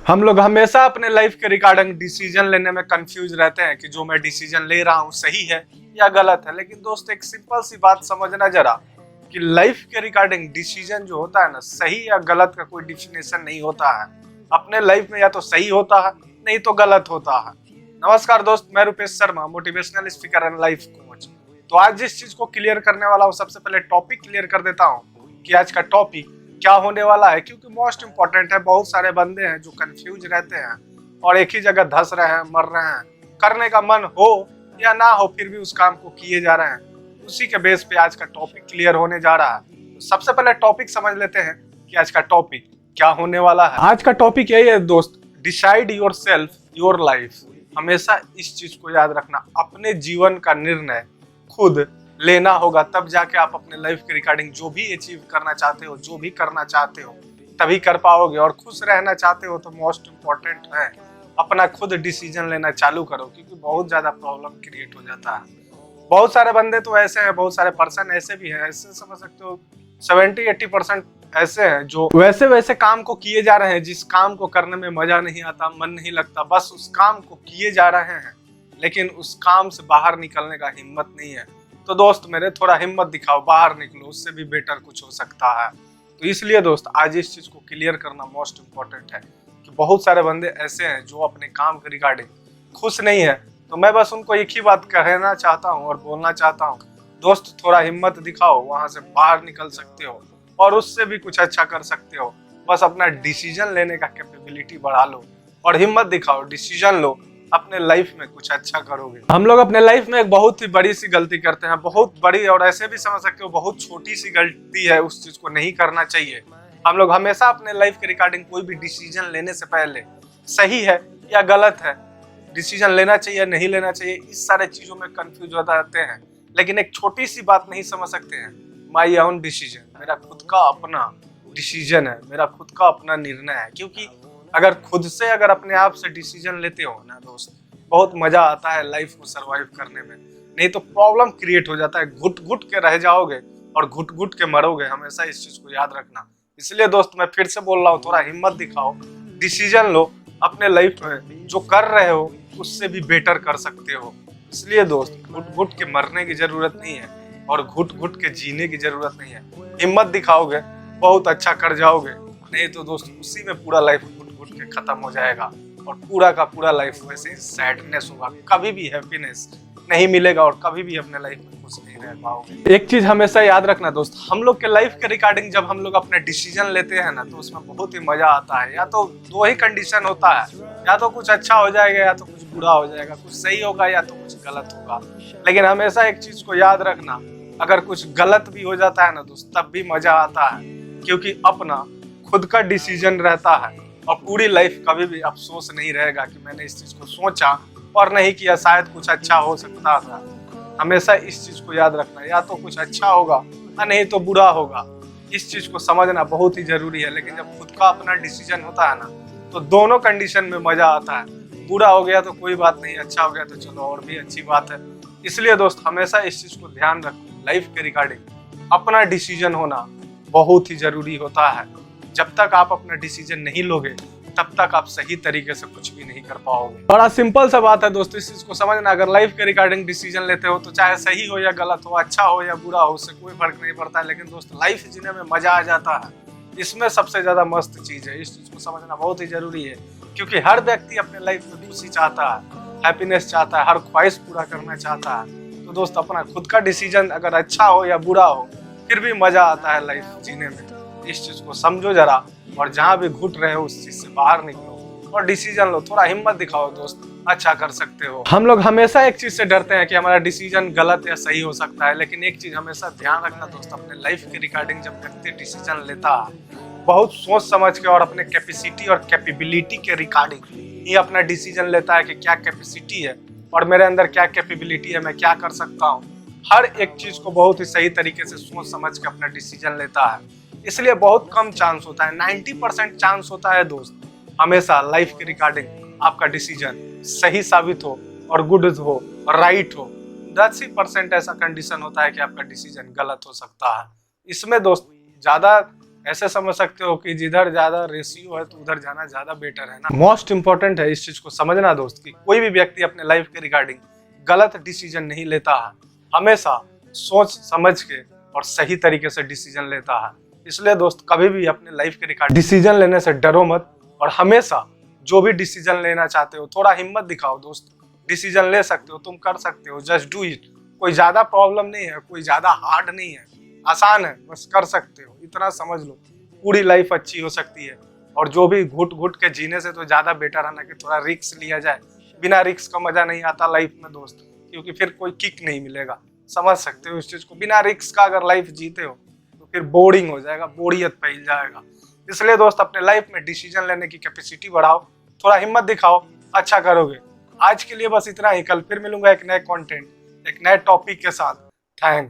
हम लोग हमेशा अपने लाइफ के रिगार्डिंग डिसीजन लेने में कंफ्यूज रहते हैं कि जो मैं डिसीजन ले रहा हूँ सही है या गलत है। लेकिन दोस्त एक सिंपल सी बात समझना जरा कि लाइफ के रिगार्डिंग डिसीजन जो होता है ना, सही या गलत का कोई डिफिनेशन नहीं होता है। अपने लाइफ में या तो सही होता है नहीं तो गलत होता है। नमस्कार दोस्त, मैं Rupesh Sharma, motivational speaker and life coach. तो आज जिस चीज को क्लियर करने वाला हूँ, सबसे पहले टॉपिक क्लियर कर देता हूँ कि आज का टॉपिक क्या होने वाला है, क्योंकि मोस्ट इंपॉर्टेंट है। बहुत सारे बंदे हैं जो कंफ्यूज रहते हैं और एक ही जगह धंस रहे हैं, मर रहे हैं। करने का मन हो या ना हो फिर भी उस काम को किए जा रहे हैं। उसी के बेस पे आज का टॉपिक क्लियर होने जा रहा है। तो सबसे पहले टॉपिक समझ लेते हैं कि आज का टॉपिक क्या होने वाला है। आज का टॉपिक यही है दोस्त, decide your self your life. हमेशा इस चीज को याद रखना, अपने जीवन का निर्णय खुद लेना होगा, तब जाके आप अपने लाइफ के रिगार्डिंग जो भी अचीव करना चाहते हो, जो भी करना चाहते हो, तभी कर पाओगे। और खुश रहना चाहते हो तो मोस्ट इम्पोर्टेंट है अपना खुद डिसीजन लेना चालू करो, क्योंकि बहुत ज्यादा प्रॉब्लम क्रिएट हो जाता है। बहुत सारे बंदे तो ऐसे हैं, बहुत सारे पर्सन ऐसे भी हैं, ऐसे समझ सकते हो 70-80% ऐसे हैं जो वैसे काम को किए जा रहे हैं जिस काम को करने में मजा नहीं आता, मन नहीं लगता, बस उस काम को किए जा रहे हैं, लेकिन उस काम से बाहर निकलने का हिम्मत नहीं है। तो दोस्त मेरे थोड़ा हिम्मत दिखाओ, बाहर निकलो, उससे भी बेटर कुछ हो सकता है। तो इसलिए दोस्त आज इस चीज को क्लियर करना मोस्ट इम्पोर्टेंट है कि बहुत सारे बंदे ऐसे हैं जो अपने काम के रिगार्डिंग खुश नहीं है। तो मैं बस उनको एक ही बात कहना चाहता हूँ और बोलना चाहता हूँ, दोस्त थोड़ा हिम्मत दिखाओ, वहां से बाहर निकल सकते हो और उससे भी कुछ अच्छा कर सकते हो। बस अपना डिसीजन लेने का कैपेबिलिटी बढ़ा लो और हिम्मत दिखाओ, डिसीजन लो, अपने लाइफ में कुछ अच्छा करोगे। हम लोग अपने लाइफ में एक बहुत ही बड़ी सी गलती करते हैं, बहुत बड़ी, और ऐसे भी समझ सकते हो बहुत छोटी सी गलती है, उस चीज को नहीं करना चाहिए। हम लोग हमेशा अपने लाइफ के रिगार्डिंग कोई भी डिसीजन लेने से पहले सही है या गलत है, डिसीजन लेना चाहिए नहीं लेना चाहिए, इस सारे चीजों में कंफ्यूज हो जाते हैं। लेकिन एक छोटी सी बात नहीं समझ सकते हैं, माई ओन डिसीजन, मेरा खुद का अपना डिसीजन है, मेरा खुद का अपना निर्णय है। क्योंकि अगर खुद से अगर अपने आप से डिसीजन लेते हो ना दोस्त, बहुत मजा आता है लाइफ को सरवाइव करने में। नहीं तो प्रॉब्लम क्रिएट हो जाता है, घुट घुट के रह जाओगे और घुट घुट के मरोगे। हमेशा इस चीज को याद रखना। इसलिए दोस्त मैं फिर से बोल रहा हूँ, थोड़ा हिम्मत दिखाओ, डिसीजन लो, अपने लाइफ में जो कर रहे हो उससे भी बेटर कर सकते हो। इसलिए दोस्त घुट घुट के मरने की जरूरत नहीं है और घुट घुट के जीने की जरूरत नहीं है। हिम्मत दिखाओगे बहुत अच्छा कर जाओगे, नहीं तो दोस्त उसी में पूरा लाइफ के खत्म हो जाएगा और पूरा का पूरा लाइफ वैसे ही सैडनेस होगा, कभी भी हैप्पीनेस नहीं मिलेगा और कभी भी अपने लाइफ में खुश नहीं रह पाओगे। एक चीज हमेशा याद रखना दोस्त, हम लोग के लाइफ के रिगार्डिंग जब हम लोग अपने डिसीजन लेते हैं ना, तो उसमें बहुत ही मजा आता है। या तो दो ही कंडीशन होता है, या तो कुछ अच्छा हो जाएगा या तो कुछ बुरा हो जाएगा, कुछ सही होगा या तो कुछ गलत होगा। लेकिन हमेशा एक चीज को याद रखना, अगर कुछ गलत भी हो जाता है ना दोस्त, तब भी मजा आता है, क्योंकि अपना खुद का डिसीजन रहता है और पूरी लाइफ कभी भी अफसोस नहीं रहेगा कि मैंने इस चीज को सोचा और नहीं किया, शायद कुछ अच्छा हो सकता था। हमेशा इस चीज को याद रखना, या तो कुछ अच्छा होगा या नहीं तो बुरा होगा। इस चीज को समझना बहुत ही जरूरी है। लेकिन जब खुद का अपना डिसीजन होता है ना, तो दोनों कंडीशन में मजा आता है। बुरा हो गया तो कोई बात नहीं, अच्छा हो गया तो चलो और भी अच्छी बात है। इसलिए दोस्त हमेशा इस चीज को ध्यान रखो, लाइफ के रिगार्डिंग अपना डिसीजन होना बहुत ही जरूरी होता है। जब तक आप अपना डिसीजन नहीं लोगे तब तक आप सही तरीके से कुछ भी नहीं कर पाओगे। बड़ा सिंपल सा बात है दोस्तों, इस चीज को समझना। अगर लाइफ के रिगार्डिंग डिसीजन लेते हो तो चाहे सही हो या गलत हो, अच्छा हो या बुरा हो, उससे कोई फर्क नहीं पड़ता है। लेकिन दोस्त लाइफ जीने में मजा आ जाता है, इसमें सबसे ज्यादा मस्त चीज है। इस चीज को समझना बहुत ही जरूरी है, क्योंकि हर व्यक्ति अपने लाइफ में खुशी चाहता है, हैप्पीनेस चाहता है, हर ख्वाहिश पूरा करना चाहता है। तो दोस्त अपना खुद का डिसीजन अगर अच्छा हो या बुरा हो, फिर भी मजा आता है लाइफ जीने में। इस चीज को समझो जरा, और जहां भी घुट रहे हो उस चीज से बाहर निकलो और डिसीजन लो। थोड़ा हिम्मत दिखाओ दोस्त, अच्छा कर सकते हो। हम लोग हमेशा एक चीज से डरते हैं कि हमारा डिसीजन गलत या सही हो सकता है। लेकिन एक चीज हमेशा ध्यान रखना दोस्त, अपने लाइफ के रिगार्डिंग जब व्यक्ति डिसीजन लेता है, बहुत सोच समझ के और अपने कैपेसिटी और कैपेबिलिटी के रिगार्डिंग ही अपना डिसीजन लेता है कि क्या कैपेसिटी है और मेरे अंदर क्या कैपेबिलिटी है, मैं क्या कर सकता हूँ। हर एक चीज को बहुत ही सही तरीके से सोच समझ के अपना डिसीजन लेता है। इसलिए बहुत कम चांस होता है, 90% चांस होता है दोस्त, हमेशा लाइफ के रिगार्डिंग आपका डिसीजन सही साबित हो और गुड हो और राइट हो। 10% ऐसा कंडीशन होता है कि आपका डिसीजन गलत हो सकता है। इसमें दोस्त ज्यादा ऐसे समझ सकते हो कि जिधर ज्यादा रेशियो है तो उधर जाना ज्यादा बेटर है ना। मोस्ट इंपॉर्टेंट है इस चीज को समझना दोस्त कि कोई भी व्यक्ति अपने लाइफ के रिगार्डिंग गलत डिसीजन नहीं लेता है, हमेशा सोच समझ के और सही तरीके से डिसीजन लेता है। इसलिए दोस्त कभी भी अपने लाइफ के रिगार्डिंग डिसीजन लेने से डरो मत, और हमेशा जो भी डिसीजन लेना चाहते हो थोड़ा हिम्मत दिखाओ दोस्त। डिसीजन ले सकते हो, तुम कर सकते हो, जस्ट डू इट। कोई ज्यादा प्रॉब्लम नहीं है, कोई ज्यादा हार्ड नहीं है, आसान है, बस कर सकते हो, इतना समझ लो। पूरी लाइफ अच्छी हो सकती है। और जो भी घुट घुट के जीने से तो ज्यादा बेटर है ना कि थोड़ा रिस्क लिया जाए। बिना रिस्क का मजा नहीं आता लाइफ में दोस्त, क्योंकि फिर कोई किक नहीं मिलेगा। समझ सकते हो इस चीज को। बिना रिस्क का अगर लाइफ जीते हो तो फिर बोरिंग हो जाएगा, बोरियत फैल जाएगा। इसलिए दोस्त अपने लाइफ में डिसीजन लेने की कैपेसिटी बढ़ाओ, थोड़ा हिम्मत दिखाओ, अच्छा करोगे। आज के लिए बस इतना ही। कल फिर मिलूंगा एक नए कंटेंट, एक नए टॉपिक के साथ। थैंक्स।